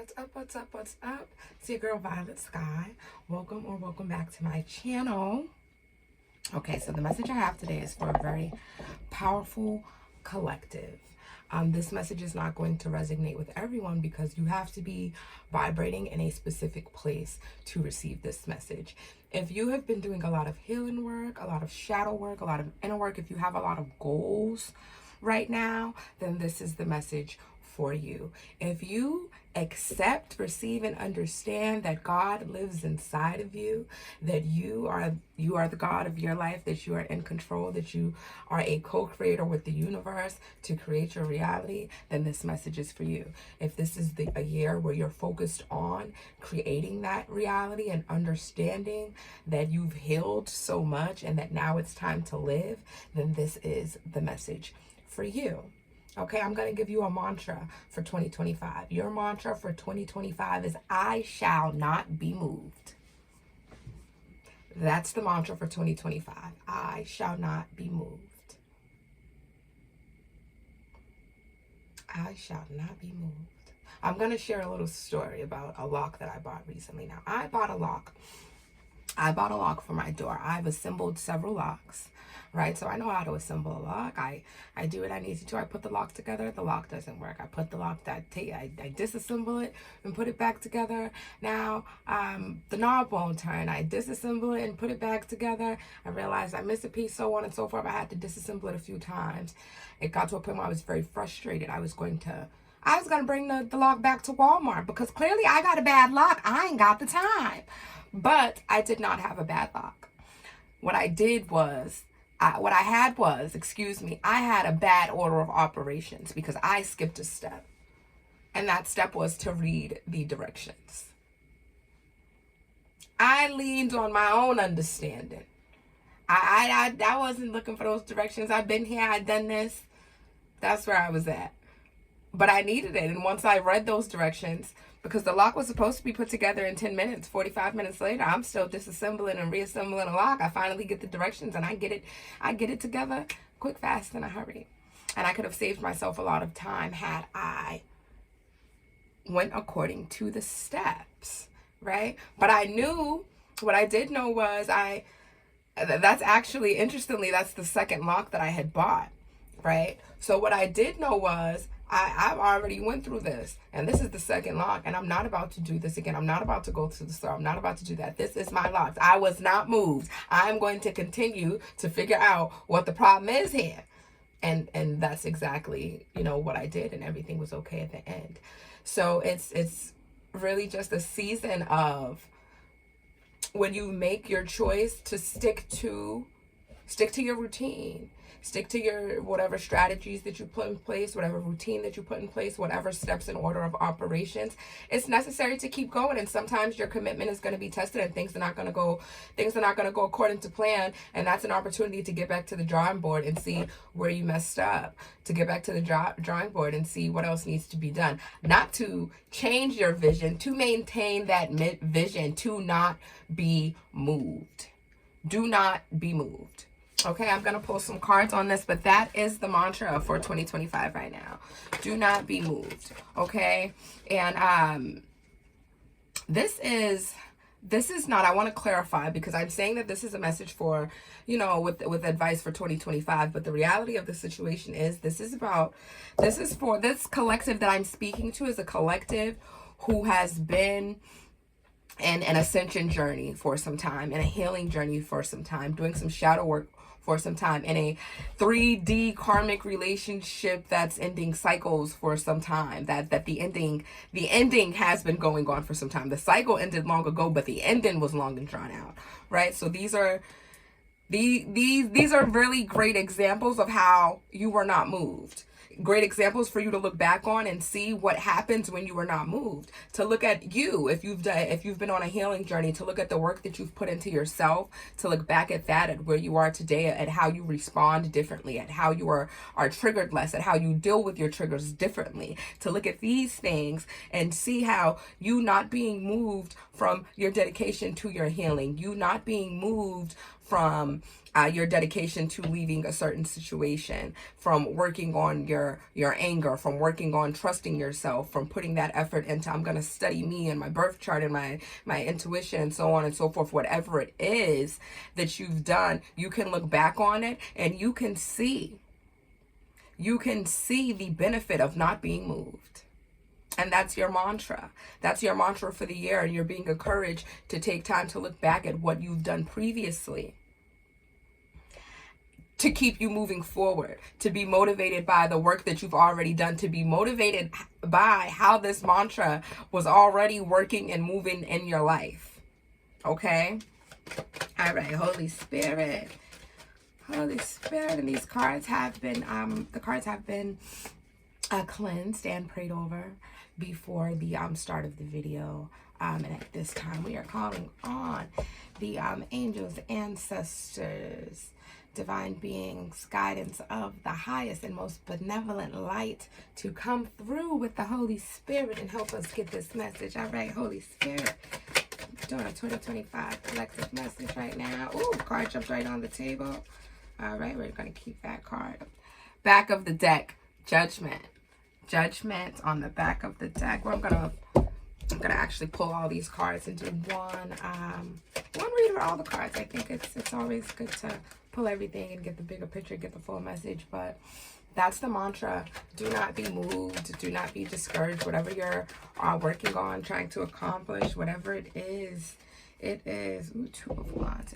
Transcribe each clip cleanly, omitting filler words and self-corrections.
What's up, what's up, what's up? It's your girl Violet Sky. Welcome back to my channel. Okay, so the message I have today is for a very powerful collective. This message is not going to resonate with everyone because you have to be vibrating in a specific place to receive this message. If you have been doing a lot of healing work, a lot of shadow work, a lot of inner work, if you have a lot of goals right now, then this is the message for you. If you accept, receive, and understand that God lives inside of you, that you are the God of your life, that you are in control, that you are a co-creator with the universe to create your reality, then this message is for you. If this is a year where you're focused on creating that reality and understanding that you've healed so much and that now it's time to live, then this is the message for you. Okay, I'm going to give you a mantra for 2025. Your mantra for 2025 is, I shall not be moved. That's the mantra for 2025. I shall not be moved. I shall not be moved. I'm going to share a little story about a lock that I bought recently. Now, I bought a lock for my door. I've assembled several locks, right? So I know how to assemble a lock. I do what I need to do. I put the lock together. The lock doesn't work. I put the lock, I disassemble it and put it back together. Now, the knob won't turn. I disassemble it and put it back together. I realized I missed a piece, so on and so forth. I had to disassemble it a few times. It got to a point where I was very frustrated. I was going to bring the lock back to Walmart because clearly I got a bad lock. I ain't got the time. But I did not have a bad lock. What I had a bad order of operations because I skipped a step. And that step was to read the directions. I leaned on my own understanding. I wasn't looking for those directions. I've been here, I've done this. That's where I was at. But I needed it. And once I read those directions, because the lock was supposed to be put together in 10 minutes, 45 minutes later, I'm still disassembling and reassembling a lock. I finally get the directions and I get it together quick, fast, in a hurry. And I could have saved myself a lot of time had I went according to the steps, right? But what I did know was that's actually, interestingly, that's the second lock that I had bought, right? So what I did know was I've already went through this, and this is the second lock, and I'm not about to do this again. I'm not about to go to the store. I'm not about to do that. This is my lock. I was not moved. I'm going to continue to figure out what the problem is here. And that's exactly, what I did, and everything was okay at the end. So it's really just a season of when you make your choice to stick to your routine. Stick to your whatever strategies that you put in place, whatever routine that you put in place, whatever steps in order of operations. It's necessary to keep going, and sometimes your commitment is going to be tested, and things are not going to go according to plan. And that's an opportunity to get back to the drawing board and see where you messed up. To get back to the drawing board and see what else needs to be done. Not to change your vision, to maintain that vision, to not be moved. Do not be moved. Okay, I'm going to pull some cards on this, but that is the mantra for 2025 right now. Do not be moved, okay? And this is not, I want to clarify because I'm saying that this is a message for, with advice for 2025, but the reality of the situation is this is for this collective that I'm speaking to is a collective who has been in an ascension journey for some time, in a healing journey for some time, doing some shadow work for some time, in a 3D karmic relationship that's ending cycles for some time, that the ending has been going on for some time. The cycle ended long ago, but the ending was long and drawn out, right? So these are really great examples of how you were not moved. Great examples for you to look back on and see what happens when you were not moved. To look at you, if you've been on a healing journey, to look at the work that you've put into yourself, to look back at that, at where you are today, at how you respond differently, at how you are triggered less, at how you deal with your triggers differently. To look at these things and see how you not being moved from your dedication to your healing, you not being moved from your dedication to leaving a certain situation, from working on your anger, from working on trusting yourself, from putting that effort into, I'm going to study me and my birth chart and my intuition and so on and so forth. Whatever it is that you've done, you can look back on it and you can see the benefit of not being moved. And that's your mantra. That's your mantra for the year. And you're being encouraged to take time to look back at what you've done previously, to keep you moving forward, to be motivated by the work that you've already done, to be motivated by how this mantra was already working and moving in your life. Okay? All right, Holy Spirit. Holy Spirit. And these cards have been, cleansed and prayed over before the start of the video. And at this time, we are calling on the angels, ancestors, divine beings, guidance of the highest and most benevolent light to come through with the Holy Spirit and help us get this message. All right, Holy Spirit, doing a 2025 collective message right now. Ooh, card jumped right on the table. All right, we're going to keep that card. Back of the deck, Judgment. Judgment on the back of the deck. Well, I'm gonna actually pull all these cards and do one read of all the cards. I think it's always good to pull everything and get the bigger picture, get the full message. But that's the mantra. Do not be moved. Do not be discouraged. Whatever you're working on, trying to accomplish, whatever it is. Ooh, Two of Wands.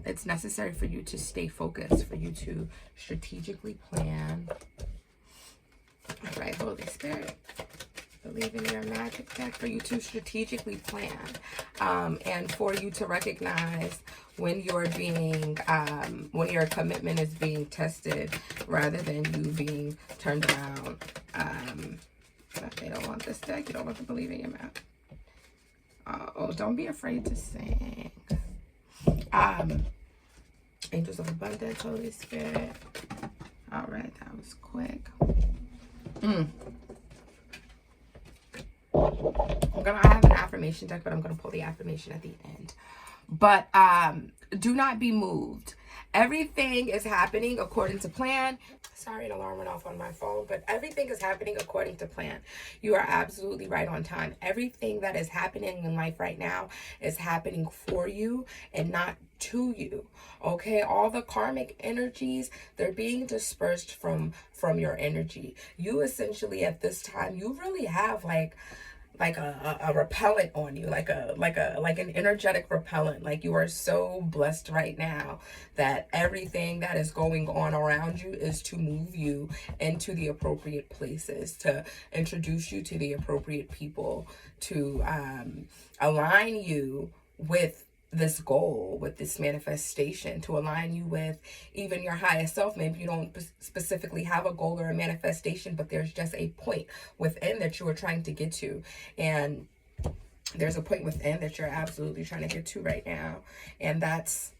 It's necessary for you to stay focused, for you to strategically plan. All right, Holy Spirit, believe in your magic deck, for you to strategically plan, and for you to recognize when you're being, when your commitment is being tested, rather than you being turned around. They don't want this deck. You don't want to believe in your map. Oh, don't be afraid to sing. Angels of Abundance, Holy Spirit. All right, that was quick. I have an affirmation deck, but I'm gonna pull the affirmation at the end. But do not be moved. Everything is happening according to plan. Sorry, an alarm went off on my phone, but everything is happening according to plan. You are absolutely right on time. Everything that is happening in life right now is happening for you and not to you. Okay, all the karmic energies, they're being dispersed from your energy. You essentially at this time, you really have like a repellent on you, like an energetic repellent. Like, you are so blessed right now that everything that is going on around you is to move you into the appropriate places, to introduce you to the appropriate people, to align you with this goal, with this manifestation, to align you with even your highest self. Maybe you don't specifically have a goal or a manifestation, but there's just a point within that you are trying to get to. And there's a point within that you're absolutely trying to get to right now. And that's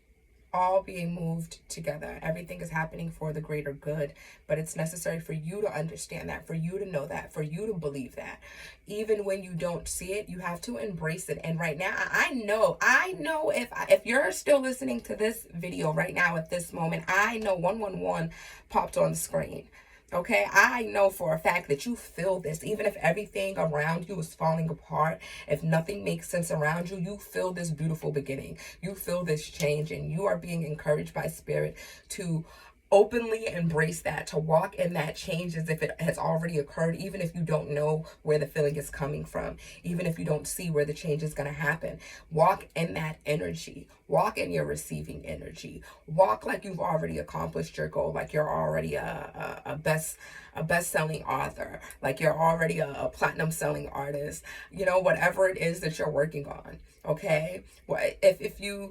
all being moved together. Everything is happening for the greater good, but it's necessary for you to understand that, for you to know that, for you to believe that. Even when you don't see it, you have to embrace it. And right now, I know if you're still listening to this video right now at this moment, I know 111 popped on the screen. Okay, I know for a fact that you feel this. Even if everything around you is falling apart, if nothing makes sense around you, you feel this beautiful beginning. You feel this change, and you are being encouraged by Spirit to openly embrace that, to walk in that change as if it has already occurred, even if you don't know where the feeling is coming from, even if you don't see where the change is going to happen. Walk in that energy. Walk in your receiving energy. Walk like you've already accomplished your goal, like you're already a best-selling author, like you're already a platinum selling artist, you know, whatever it is that you're working on. Okay, well, if you're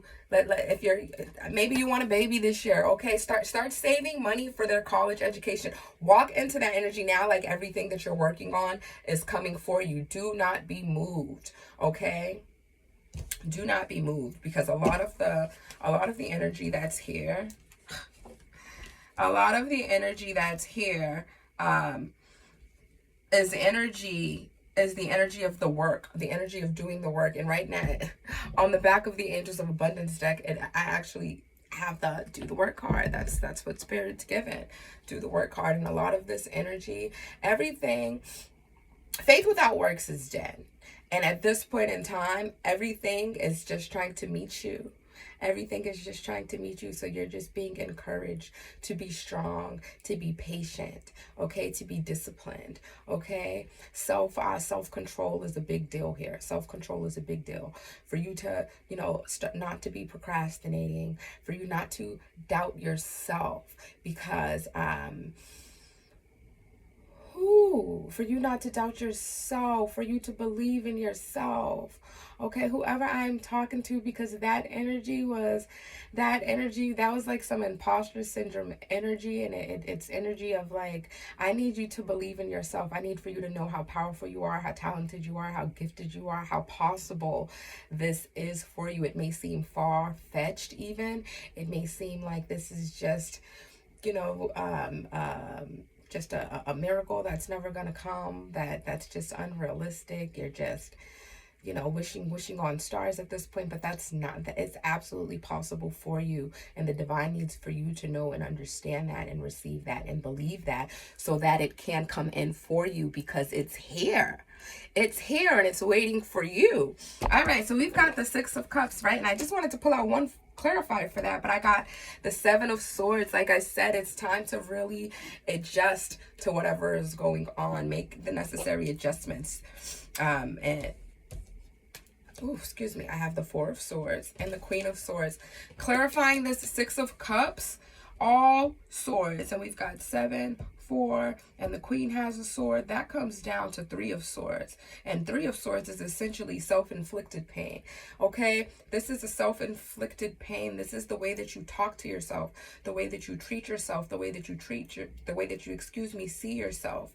maybe you want a baby this year, okay, start saving money for their college education. Walk into that energy now, like everything that you're working on is coming for you. Do not be moved. Okay, do not be moved, because a lot of the energy that's here, is energy is the energy of the work, the energy of doing the work. And right now, on the back of the Angels of Abundance deck, I actually have the do the work card. That's what Spirit's given. Do the work card. And a lot of this energy, everything, faith without works is dead. And at this point in time, everything is just trying to meet you. Everything is just trying to meet you. So you're just being encouraged to be strong, to be patient, okay, to be disciplined, okay? Self-control is a big deal here. Self-control is a big deal. For you to, not to be procrastinating, for you not to doubt yourself, because, for you not to doubt yourself, for you to believe in yourself. Okay, whoever I'm talking to, because that was like some imposter syndrome energy, and it's energy of like, I need you to believe in yourself. I need for you to know how powerful you are, how talented you are, how gifted you are, how possible this is for you. It may seem far-fetched even. It may seem like this is just, just a miracle that's never gonna come, that's just unrealistic. You're just, wishing on stars at this point, but that's not, that it's absolutely possible for you, and the divine needs for you to know and understand that and receive that and believe that, so that it can come in for you, because it's here. It's here and it's waiting for you. All right, so we've got the Six of Cups, right? And I just wanted to pull out one clarifier for that, but I got the Seven of Swords. Like I said, it's time to really adjust to whatever is going on, make the necessary adjustments. Excuse me, I have the Four of Swords and the Queen of Swords. Clarifying this Six of Cups, all swords, and we've got 7, 4, and the Queen has a sword. That comes down to 3 of Swords, and 3 of Swords is essentially self-inflicted pain. Okay, this is a self-inflicted pain. This is the way that you talk to yourself, the way that you treat yourself, the way that you see yourself.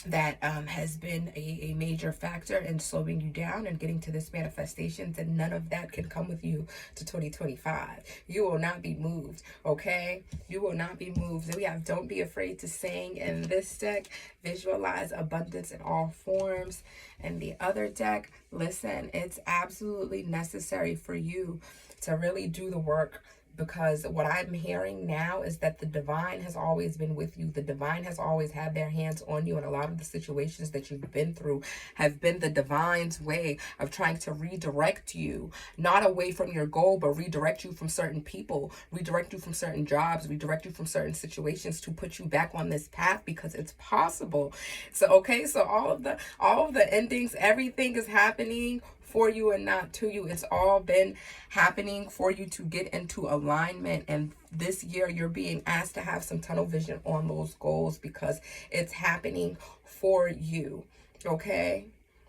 That has been a major factor in slowing you down and getting to this manifestations, and none of that can come with you to 2025. You will not be moved, okay? You will not be moved. We have Don't Be Afraid to Sing in this deck. Visualize abundance in all forms. And the other deck, listen, it's absolutely necessary for you to really do the work, because what I'm hearing now is that the divine has always been with you. The divine has always had their hands on you, and a lot of the situations that you've been through have been the divine's way of trying to redirect you, not away from your goal, but redirect you from certain people, redirect you from certain jobs, redirect you from certain situations to put you back on this path, because it's possible. So, okay, so all of the endings, everything is happening for you and not to you. It's all been happening for you to get into alignment, and this year you're being asked to have some tunnel vision on those goals, because it's happening for you. Okay,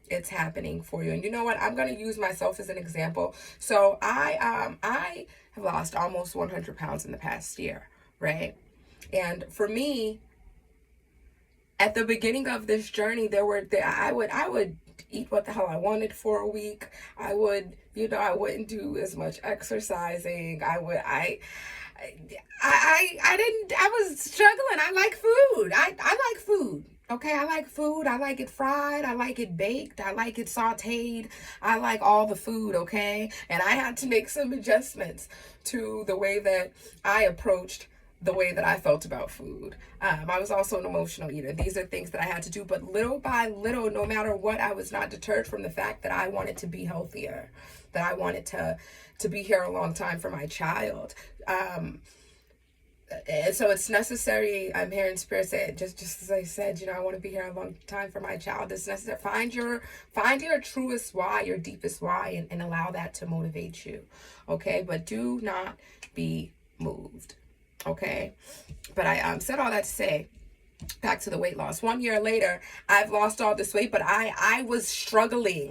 it's happening for you. And you know what, I'm going to use myself as an example. So I have lost almost 100 pounds in the past year, right? And for me, at the beginning of this journey, I would eat what the hell I wanted for a week. I would, I wouldn't do as much exercising. I was struggling. I like food. I like food. Okay, I like food. I like it fried. I like it baked. I like it sauteed. I like all the food, okay? And I had to make some adjustments to the way that I approached the way that I felt about food. I was also an emotional eater. These are things that I had to do, but little by little, no matter what, I was not deterred from the fact that I wanted to be healthier, that I wanted to be here a long time for my child. And so it's necessary. I'm hearing Spirit say it, just as I said, I want to be here a long time for my child. It's necessary. Find your truest why, your deepest why, and allow that to motivate you. Okay, but do not be moved. Okay, but I said all that to say, back to the weight loss. 1 year later, I've lost all this weight, but I was struggling.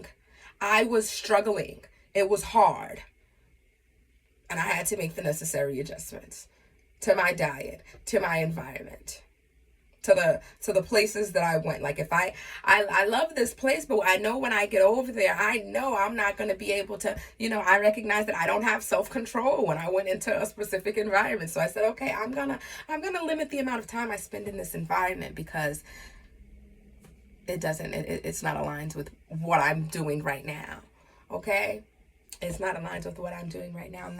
It was hard, and I had to make the necessary adjustments to my diet, to my environment, to the places that I went. Like, if I love this place, but I know when I get over there, I know I'm not going to be able to, I recognize that I don't have self-control when I went into a specific environment. So I said, okay, I'm going to limit the amount of time I spend in this environment, because it doesn't, it's not aligned with what I'm doing right now. Okay? It's not aligned with what I'm doing right now. And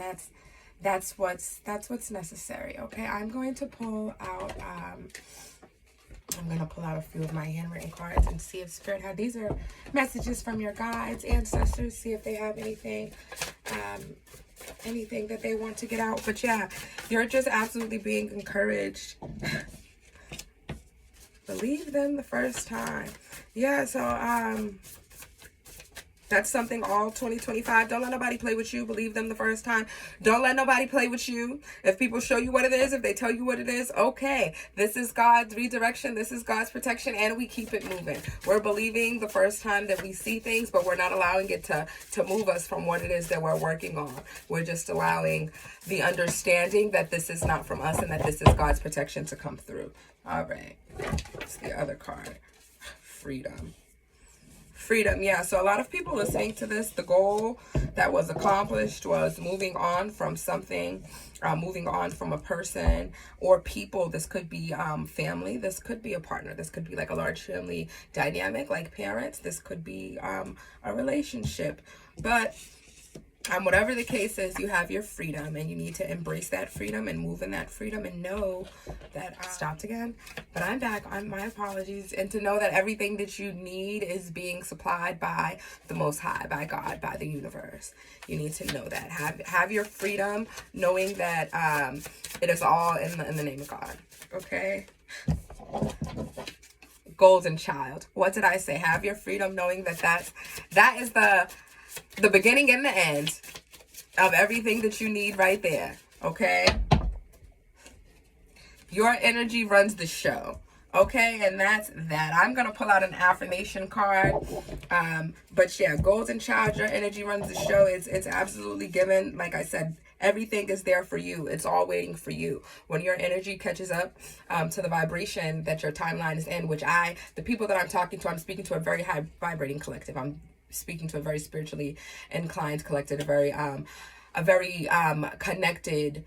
that's what's necessary. Okay? I'm going to pull out a few of my handwritten cards and see if Spirit had, these are messages from your guides, ancestors, see if they have anything that they want to get out. But yeah, you're just absolutely being encouraged. Believe them the first time. Yeah, so that's something all 2025. Don't let nobody play with you. Believe them the first time. Don't let nobody play with you. If people show you what it is, if they tell you what it is, okay. This is God's redirection. This is God's protection, and we keep it moving. We're believing the first time that we see things, but we're not allowing it to move us from what it is that we're working on. We're just allowing the understanding that this is not from us and that this is God's protection to come through. All right. What's the other card? Freedom. Freedom, yeah. So a lot of people listening to this, the goal that was accomplished was moving on from something, moving on from a person or people. This could be family. This could be a partner. This could be like a large family dynamic, like parents. This could be a relationship. But whatever the case is, you have your freedom, and you need to embrace that freedom and move in that freedom and know that I stopped again, but I'm back. My apologies. And to know that everything that you need is being supplied by the Most High, by God, by the universe. You need to know that. Have your freedom, knowing that it is all in the name of God. Okay? Golden child. What did I say? Have your freedom, knowing that is the beginning and the end of everything that you need right there. Okay? Your energy runs the show. Okay? And that's that. I'm going to pull out an affirmation card. But yeah, golden child, your energy runs the show. It's absolutely given. Like I said, everything is there for you. It's all waiting for you. When your energy catches up to the vibration that your timeline is in, which the people that I'm talking to, I'm speaking to a very high vibrating collective. I'm speaking to a very spiritually inclined collective, a very connected,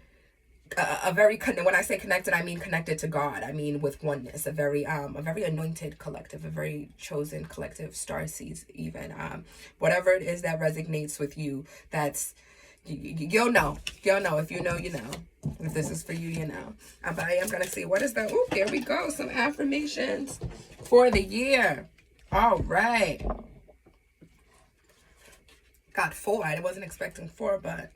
when I say connected, I mean connected to God. I mean with oneness, a very anointed collective, a very chosen collective, star seeds even. Whatever it is that resonates with you, that's, you'll know. If you know, you know. If this is for you, you know. But I am going to see, what is that? Oh, here we go. Some affirmations for the year. All right. Got 4. I wasn't expecting 4, but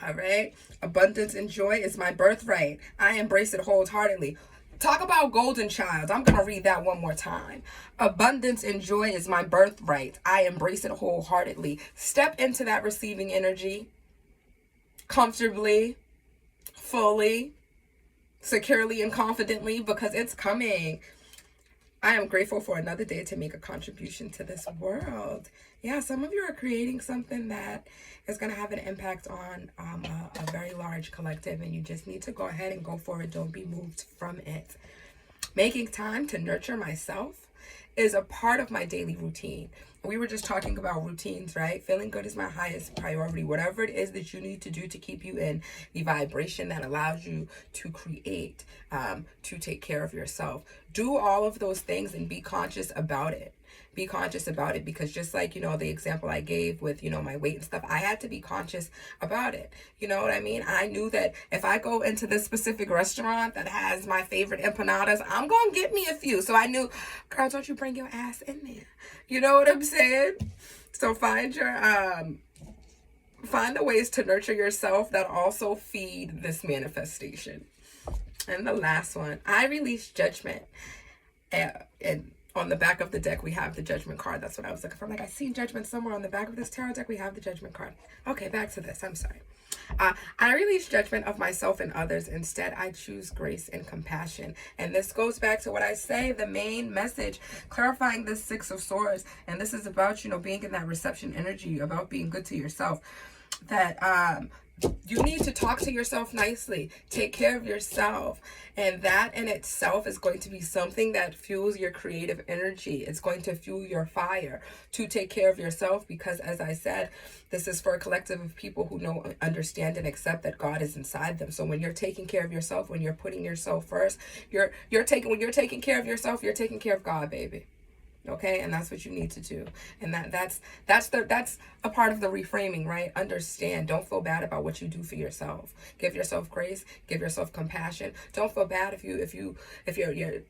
all right. Abundance and joy is my birthright. I embrace it wholeheartedly. Talk about golden child. I'm going to read that one more time. Abundance and joy is my birthright. I embrace it wholeheartedly. Step into that receiving energy comfortably, fully, securely, and confidently, because it's coming. I am grateful for another day to make a contribution to this world. Yeah, some of you are creating something that is going to have an impact on a very large collective, and you just need to go ahead and go for it. Don't be moved from it. Making time to nurture myself is a part of my daily routine. We were just talking about routines, right? Feeling good is my highest priority. Whatever it is that you need to do to keep you in the vibration that allows you to create, to take care of yourself. Do all of those things and be conscious about it. Be conscious about it, because just like, the example I gave with, my weight and stuff, I had to be conscious about it. You know what I mean? I knew that if I go into this specific restaurant that has my favorite empanadas, I'm going to get me a few. So I knew, girl, don't you bring your ass in there. You know what I'm saying? So find the ways to nurture yourself that also feed this manifestation. And the last one, I release judgment. And on the back of the deck, we have the judgment card. That's what I was looking for. I'm like, I seen judgment somewhere on the back of this tarot deck. We have the judgment card. Okay, back to this. I'm sorry. I release judgment of myself and others. Instead, I choose grace and compassion. And this goes back to what I say, the main message, clarifying this 6 of Swords. And this is about, being in that reception energy, about being good to yourself. That you need to talk to yourself nicely, take care of yourself, and that in itself is going to be something that fuels your creative energy. It's going to fuel your fire to take care of yourself, because as I said, this is for a collective of people who know, understand, and accept that God is inside them. So when you're taking care of yourself, when you're putting yourself first, when you're taking care of yourself, you're taking care of God, baby. Okay, and that's what you need to do. And that's a part of the reframing, right? Understand. Don't feel bad about what you do for yourself. Give yourself grace, give yourself compassion. Don't feel bad if you're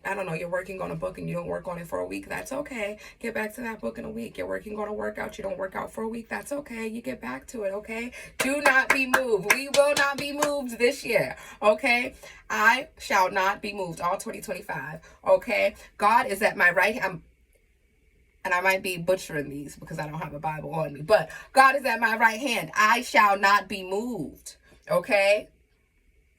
I don't know, you're working on a book and you don't work on it for a week. That's okay. Get back to that book in a week. You're working on a workout, you don't work out for a week. That's okay. You get back to it, okay? Do not be moved. We will not be moved this year, okay? I shall not be moved all 2025, okay? God is at my right hand. And I might be butchering these because I don't have a Bible on me. But God is at my right hand. I shall not be moved. Okay?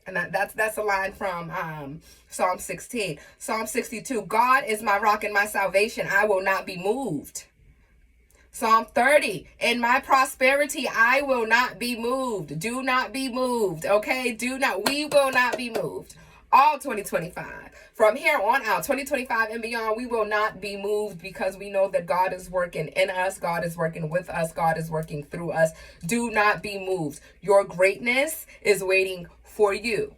And that's a line from Psalm 16. Psalm 62. God is my rock and my salvation. I will not be moved. Psalm 30. In my prosperity, I will not be moved. Do not be moved. Okay? We will not be moved. All 2025. From here on out, 2025 and beyond, we will not be moved because we know that God is working in us. God is working with us. God is working through us. Do not be moved. Your greatness is waiting for you.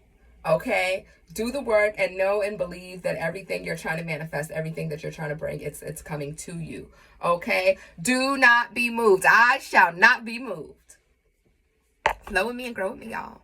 Okay? Do the work and know and believe that everything you're trying to manifest, everything that you're trying to bring, it's coming to you. Okay? Do not be moved. I shall not be moved. Flow with me and grow with me, y'all.